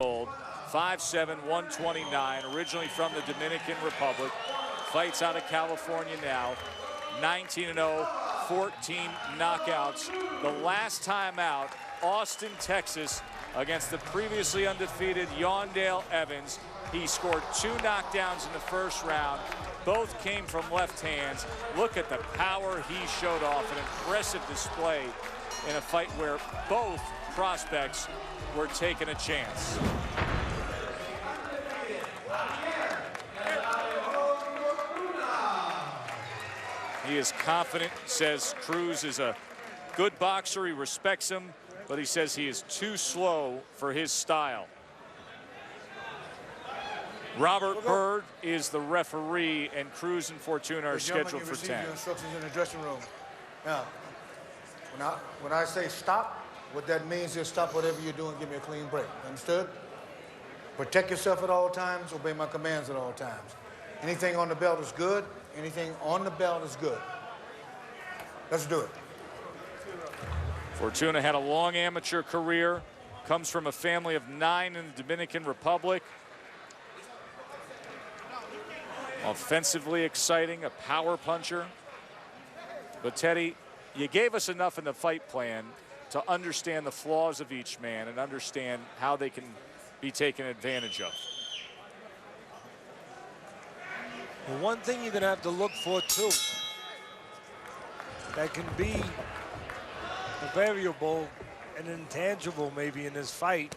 Old, 5'7", 129, originally from the Dominican Republic, fights out of California now, 19-0, 14 knockouts. The last time out, Austin, Texas, against the previously undefeated Yawndale Evans. He scored 2 knockdowns in the first round. Both came from left hands. Look at the power he showed off, an impressive display in a fight where both prospects were taking a chance. He is confident, says Cruz is a good boxer, he respects him, but he says he is too slow for his style. Robert Byrd is the referee, and Cruz and Fortuna are scheduled for 10. Your instructions in the dressing room. Now, when I say stop, what that means is stop whatever you're doing, give me a clean break. Understood? Protect yourself at all times, obey my commands at all times. Anything on the belt is good. Anything on the belt is good. Let's do it. Fortuna had a long amateur career, comes from a family of 9 in the Dominican Republic. Offensively exciting, a power puncher. But Teddy, you gave us enough in the fight plan to understand the flaws of each man and understand how they can be taken advantage of. Well, one thing you're going to have to look for, too, that can be a variable and intangible maybe in this fight,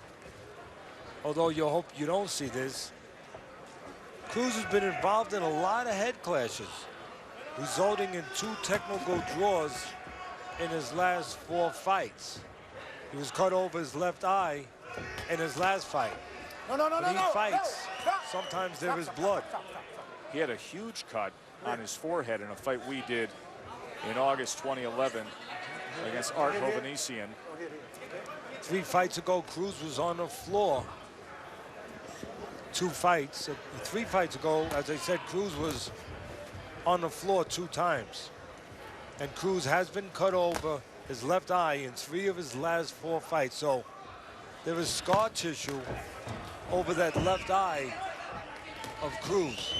although you hope you don't see this. Cruz has been involved in a lot of head clashes, resulting in 2 technical draws in his last 4 fights. He was cut over his left eye in his last fight. When he fights, sometimes there is blood. He had a huge cut on his forehead in a fight we did in August 2011 against Art Hovanesian. 3 fights ago, Cruz was on the floor. 2 fights. 3 fights ago, as I said, Cruz was on the floor 2 times. And Cruz has been cut over his left eye in 3 of his last 4 fights. So there is scar tissue over that left eye of Cruz.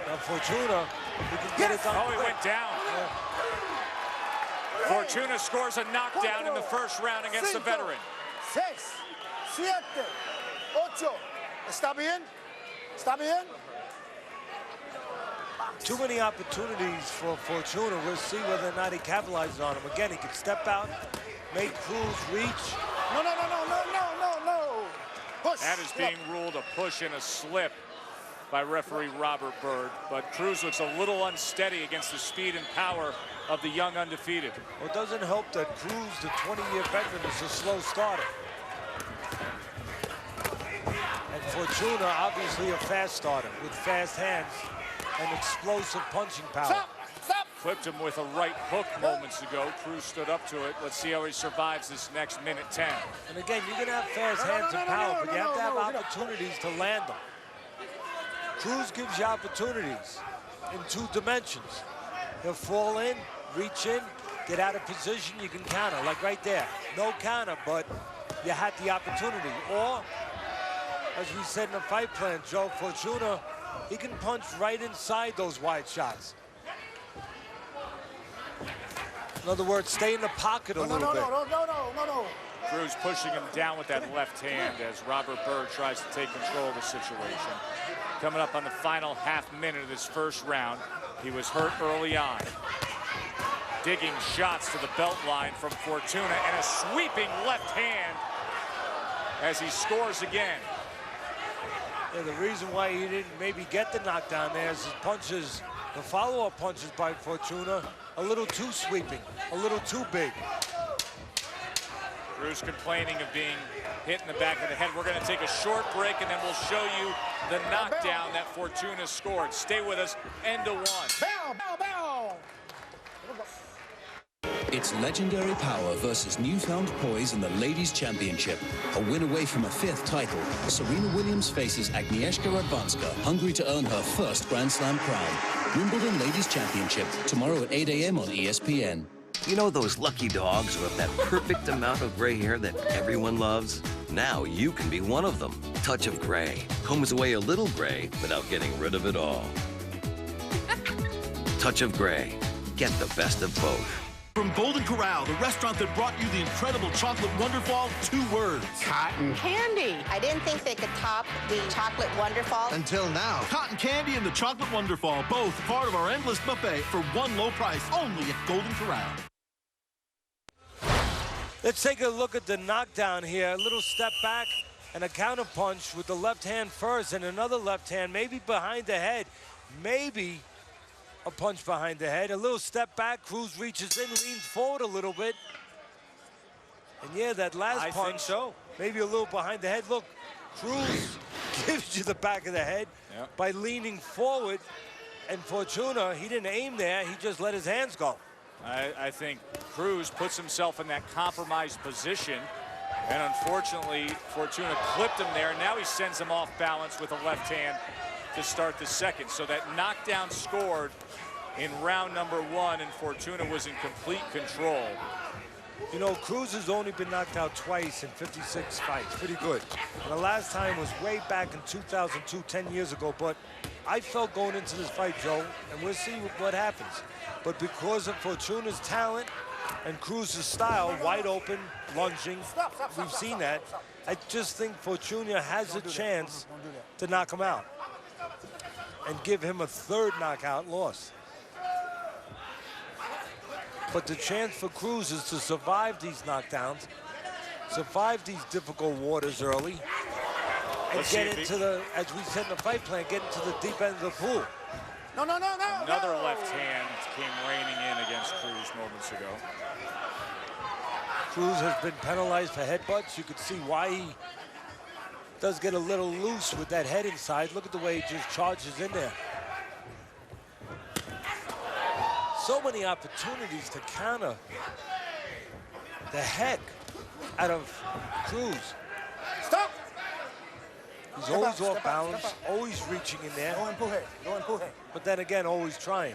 Now Fortuna, he can get it done. Oh, he went down. Yeah. Fortuna scores a knockdown in the first round against the veteran. 6, 7, 8. ¿Está bien? ¿Está bien? Too many opportunities for Fortuna. We'll see whether or not he capitalizes on them. Again, he can step out, make Cruz reach. No. Push. That is being ruled a push and a slip by referee Robert Byrd, but Cruz looks a little unsteady against the speed and power of the young undefeated. Well, it doesn't help that Cruz, the 20-year veteran, is a slow starter. And Fortuna, obviously a fast starter with fast hands and explosive punching power. Stop. Clipped him with a right hook moments ago. Cruz stood up to it. Let's see how he survives this next minute 10. And again, you're going to have fast hands and power, but you have to have opportunities to land them. Cruz gives you opportunities in 2 dimensions. He'll fall in, reach in, get out of position, you can counter, like right there. No counter, but you had the opportunity. Or, as we said in the fight plan, Joe, Fortuna, he can punch right inside those wide shots. In other words, stay in the pocket a little bit. No. Cruz pushing him down with that left hand as Robert Byrd tries to take control of the situation. Coming up on the final half minute of this first round, he was hurt early on. Digging shots to the belt line from Fortuna and a sweeping left hand as he scores again. Yeah, the reason why he didn't maybe get the knockdown there is his punches, the follow-up punches by Fortuna, a little too sweeping, a little too big. Cruz complaining of being hit in the back of the head. We're going to take a short break, and then we'll show you the knockdown that Fortuna scored. Stay with us. End of 1. Bow. It's legendary power versus newfound poise in the Ladies' Championship. A win away from a 5th title. Serena Williams faces Agnieszka Radwanska, hungry to earn her first Grand Slam crown. Wimbledon Ladies' Championship, tomorrow at 8 a.m. on ESPN. You know those lucky dogs who have that perfect amount of gray hair that everyone loves? Now you can be one of them. Touch of Gray combs away a little gray without getting rid of it all. Touch of Gray. Get the best of both. From Golden Corral, the restaurant that brought you the incredible chocolate wonderfall, 2 words. Cotton candy. I didn't think they could top the chocolate wonderfall. Until now. Cotton candy and the chocolate wonderfall, both part of our endless buffet for one low price, only at Golden Corral. Let's take a look at the knockdown here. A little step back and a counter punch with the left hand first and another left hand, maybe behind the head, maybe a punch behind the head. A little step back, Cruz reaches in, leans forward a little bit. And yeah, that last punch, think so. Maybe a little behind the head. Look, Cruz gives you the back of the head by leaning forward. And Fortuna, he didn't aim there, he just let his hands go. I think Cruz puts himself in that compromised position. And unfortunately, Fortuna clipped him there. Now he sends him off balance with a left hand to start the second. So that knockdown scored in round number 1, and Fortuna was in complete control. You know, Cruz has only been knocked out twice in 56 fights. Pretty good. And the last time was way back in 2002, 10 years ago. But I felt going into this fight, Joe, and we'll see what happens. But because of Fortuna's talent and Cruz's style, wide open, lunging, we've seen that. I just think Fortuna has a chance to knock him out and give him a 3rd knockout loss. But the chance for Cruz is to survive these knockdowns, survive these difficult waters early, and get into the, as we said in the fight plan, get into the deep end of the pool. Another left hand came raining in against Cruz moments ago. Cruz has been penalized for headbutts. You can see why he does get a little loose with that head inside. Look at the way he just charges in there. So many opportunities to counter the heck out of Cruz. Stop! He's always off balance, always reaching in there. No empuje, no empuje. But then again, always trying.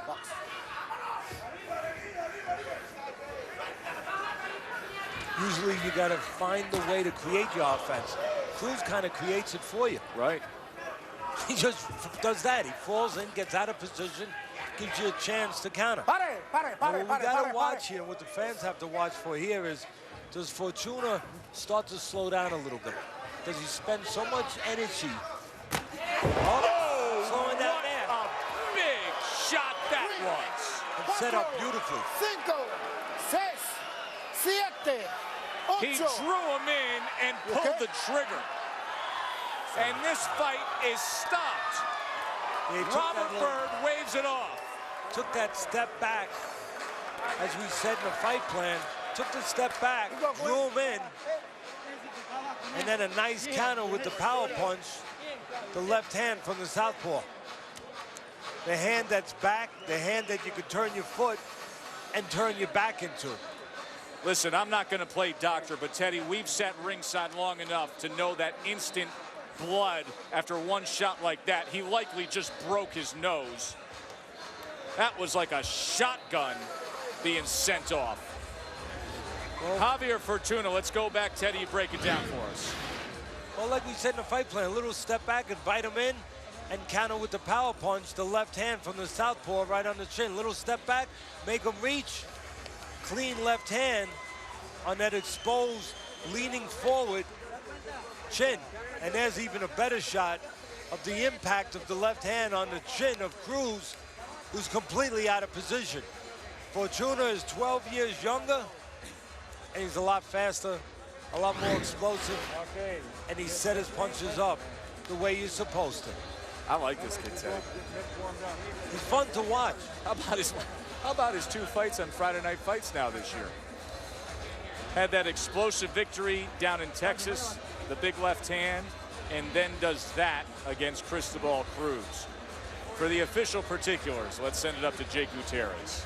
Usually you got to find the way to create your offense. Cruz kind of creates it for you. Right. He just does that. He falls in, gets out of position, gives you a chance to counter. What we got to watch here, what the fans have to watch for here is, does Fortuna start to slow down a little bit? Does he spend so much energy? Slowing down there. A big shot that was. And set up beautifully. 5, 6, 7, 8. He drew him in and pulled the trigger. And this fight is stopped. Robert Bird waves it off. Took that step back, as we said in the fight plan, took the step back, drew him in, and then a nice counter with the power punch, the left hand from the southpaw. The hand that's back, the hand that you could turn your foot and turn your back into. Listen, I'm not going to play doctor, but Teddy, we've sat ringside long enough to know that instant blood after one shot like that. He likely just broke his nose. That was like a shotgun being sent off. Well, Javier Fortuna, let's go back, Teddy, you break it down for us. Well, like we said in the fight plan, a little step back, invite him in, and counter with the power punch, the left hand from the southpaw right on the chin. Little step back, make him reach, clean left hand on that exposed, leaning forward chin. And there's even a better shot of the impact of the left hand on the chin of Cruz, who's completely out of position. Fortuna is 12 years younger, and he's a lot faster, a lot more explosive, and he set his punches up the way you're supposed to. I like this kid, Ted. He's fun to watch. How about his 2 fights on Friday Night Fights now this year? Had that explosive victory down in Texas, the big left hand, and then does that against Cristobal Cruz. For the official particulars, let's send it up to Jake Gutierrez.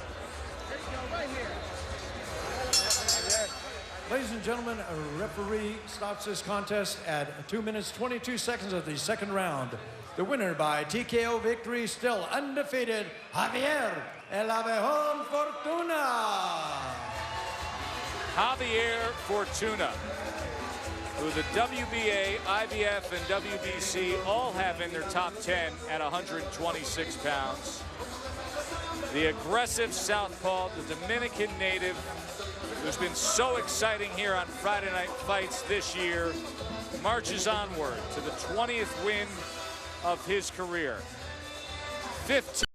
Ladies and gentlemen, a referee stops this contest at 2 minutes, 22 seconds of the second round. The winner by TKO victory, still undefeated, Javier El Abejon Fortuna. Javier Fortuna. who the WBA, IBF, and WBC all have in their top 10 at 126 pounds. The aggressive southpaw, the Dominican native, who's been so exciting here on Friday Night Fights this year, marches onward to the 20th win of his career. 15